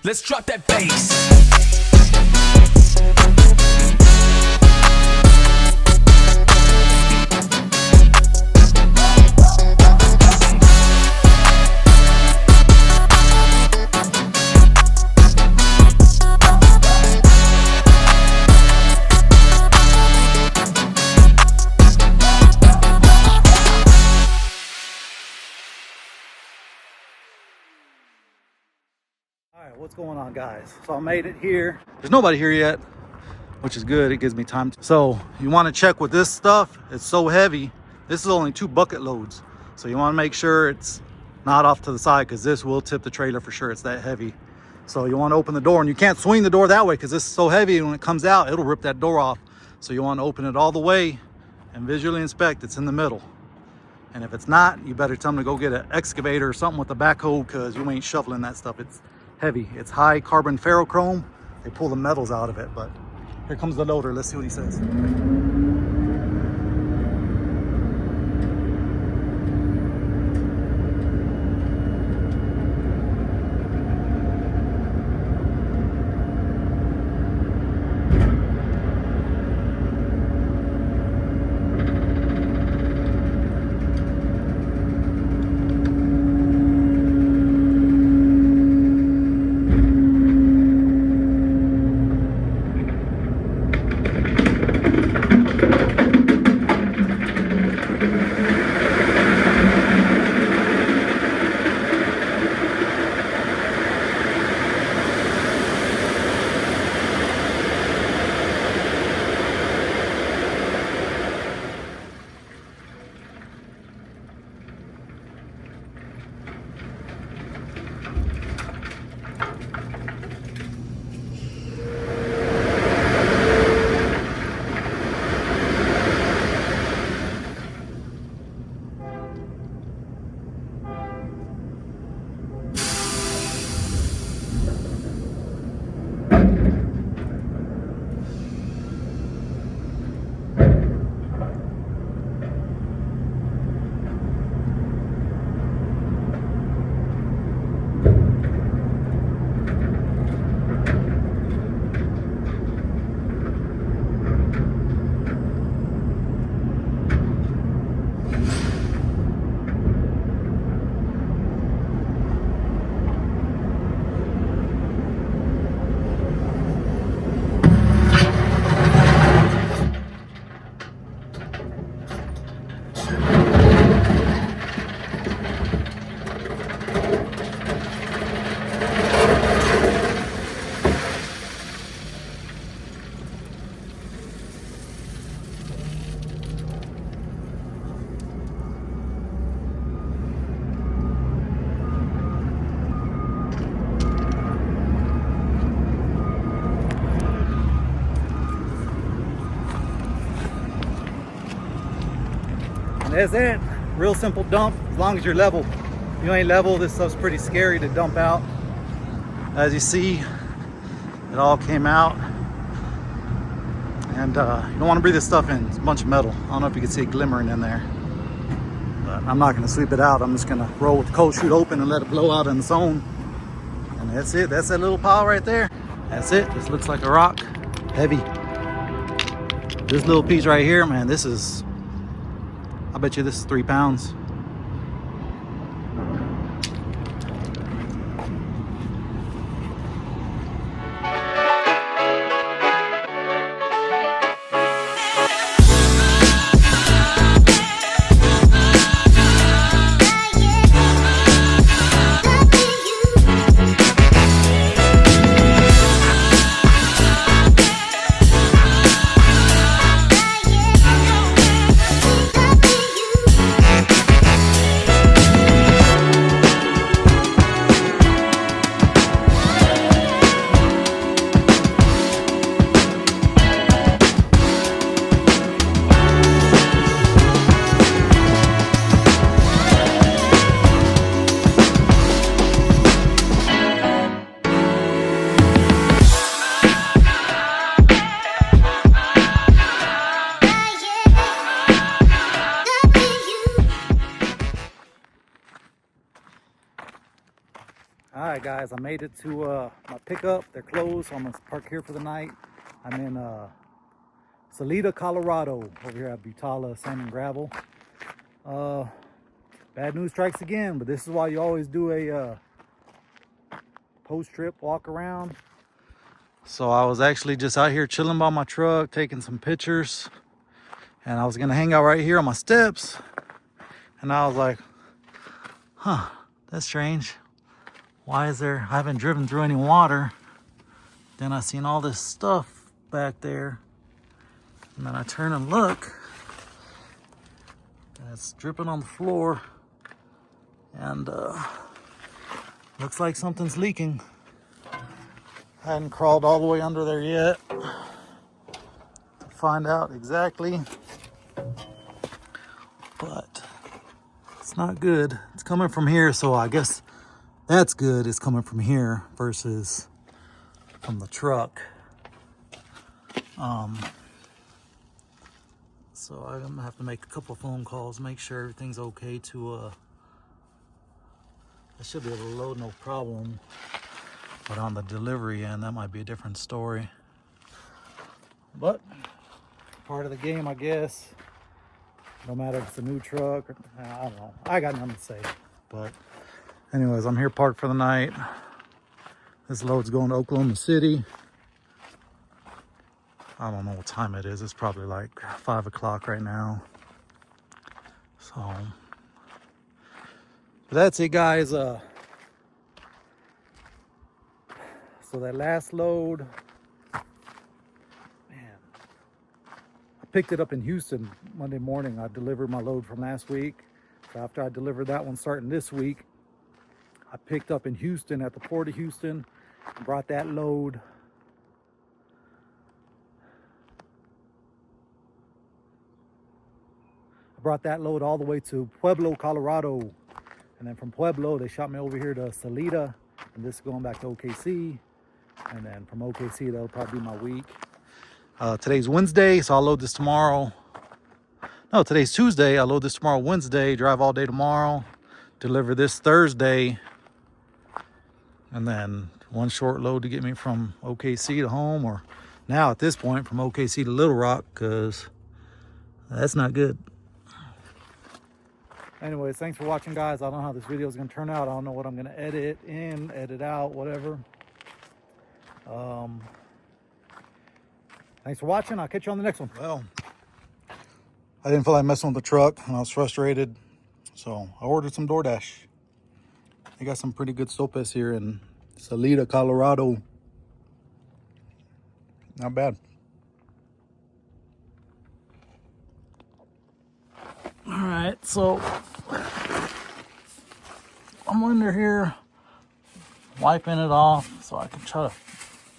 Let's drop that bass. Alright, what's going on, guys? So I made it here. There's nobody here yet, which is good. It gives me time so you want to check with this stuff. It's so heavy. This is only 2 bucket loads, so you want to make sure it's not off to the side, because this will tip the trailer for sure. It's that heavy. So you want to open the door, and you can't swing the door that way because this is so heavy, and when it comes out it'll rip that door off. So you want to open it all the way and visually inspect it's in the middle. And if it's not, you better tell them to go get an excavator or something with a backhoe, because you ain't shoveling that stuff. It's heavy. It's high carbon ferrochrome. They pull the metals out of it. But here comes the loader. Let's see what he says. And that's it. Real simple dump, as long as you're level. you ain't level, this stuff's pretty scary to dump out. As you see, it all came out. And you don't want to breathe this stuff in. It's a bunch of metal. I don't know if you can see it glimmering in there. But I'm not going to sweep it out. I'm just going to roll with the cold chute open and let it blow out on its own. And that's it. That's that little pile right there. That's it. This looks like a rock. Heavy. This little piece right here, man, this is, I bet you this is 3 pounds. All right, guys, I made it to my pickup. They're closed, so I'm gonna park here for the night. I'm in Salida, Colorado, over here at Butala Sand and Gravel. Bad news strikes again, but this is why you always do a post-trip walk around. So I was actually just out here chilling by my truck, taking some pictures, and I was gonna hang out right here on my steps, and I was like, huh, that's strange. Why is there, I haven't driven through any water. Then I seen all this stuff back there. And then I turn and look. And it's dripping on the floor. And looks like something's leaking. I hadn't crawled all the way under there yet to find out exactly. But it's not good. It's coming from here, so I guess that's good. It's coming from here versus from the truck. So I'm gonna have to make a couple of phone calls, make sure everything's okay to I should be able to load no problem. But on the delivery end, that might be a different story. But part of the game, I guess. No matter if it's a new truck or, I don't know. I got nothing to say. But anyways, I'm here parked for the night. This load's going to Oklahoma City. I don't know what time it is. It's probably like 5 o'clock right now. So, but that's it, guys. So that last load, man, I picked it up in Houston Monday morning. I delivered my load from last week. So after I delivered that one starting this week, I picked up in Houston at the Port of Houston, brought that load. I brought that load all the way to Pueblo, Colorado. And then from Pueblo, they shot me over here to Salida. And this is going back to OKC. And then from OKC, that'll probably be my week. Today's Wednesday, so I'll load this tomorrow. No, today's Tuesday. I'll load this tomorrow, Wednesday, drive all day tomorrow, deliver this Thursday. And then one short load to get me from OKC to home, or now at this point from OKC to Little Rock, because that's not good. Anyways, thanks for watching, guys. I don't know how this video is going to turn out. I don't know what I'm going to edit in, edit out, whatever. Thanks for watching. I'll catch you on the next one. Well, I didn't feel like messing with the truck, and I was frustrated, so I ordered some DoorDash. They got some pretty good sopes here in Salida, Colorado. Not bad. All right, so I'm under here wiping it off so I can try to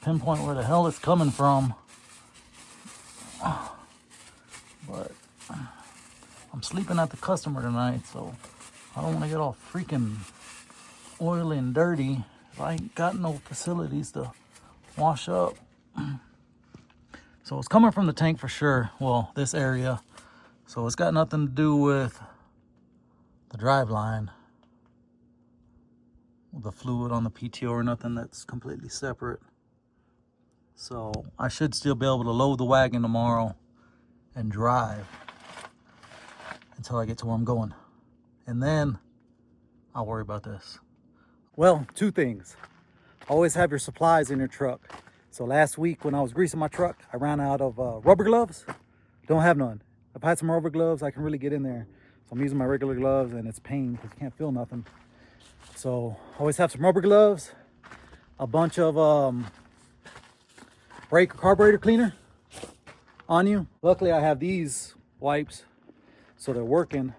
pinpoint where the hell it's coming from. But I'm sleeping at the customer tonight, so I don't want to get all freaking oily and dirty. I ain't got no facilities to wash up. So it's coming from the tank for sure. Well, this area. So it's got nothing to do with the drive line, the fluid on the PTO or nothing. That's completely separate. So I should still be able to load the wagon tomorrow and drive until I get to where I'm going. And then I'll worry about this. Well, two things. Always have your supplies in your truck. So last week when I was greasing my truck, I ran out of rubber gloves. Don't have none. If I had some rubber gloves, I can really get in there. So I'm using my regular gloves and it's pain because you can't feel nothing. So always have some rubber gloves, a bunch of brake or carburetor cleaner on you. Luckily I have these wipes, so they're working.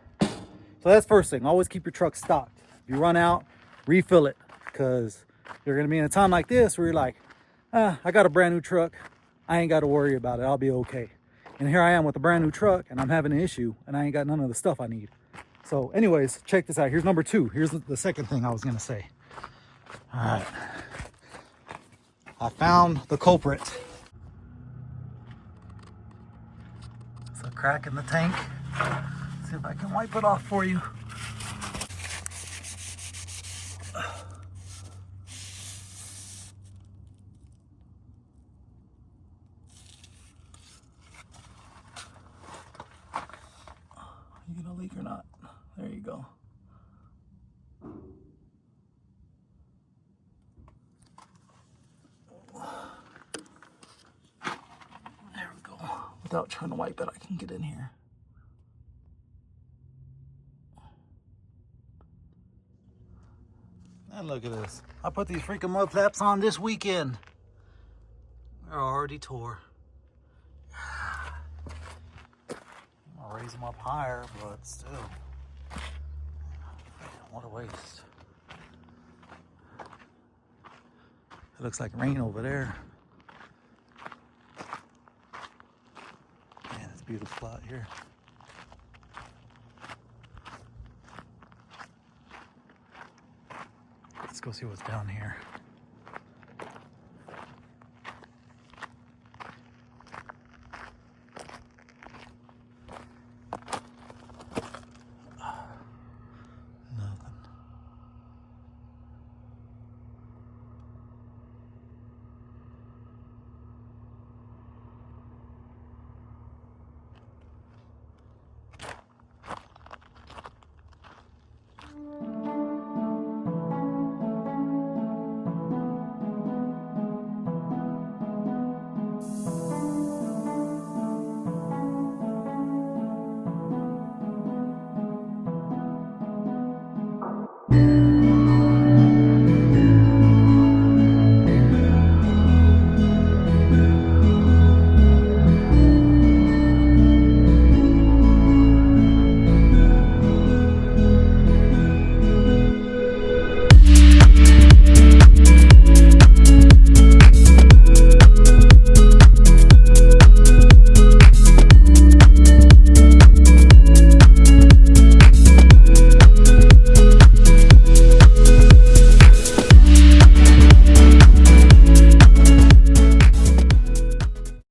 So that's first thing. Always keep your truck stocked. If you run out, refill it, because you're gonna be in a time like this where you're like, I got a brand new truck. I ain't got to worry about it. I'll be okay. And here I am with a brand new truck and I'm having an issue and I ain't got none of the stuff I need. So anyways, check this out. Here's number two. Here's the second thing I was gonna say. All right. I found the culprit. It's a crack in the tank. Let's see if I can wipe it off for you. You gonna leak or not? There you go. There we go. Without trying to wipe it, I can get in here. And look at this. I put these freaking mud flaps on this weekend. They're already tore. I'll raise them up higher, but still. What a waste. It looks like rain over there. Man, it's a beautiful spot here. Let's go see what's down here. Nothing.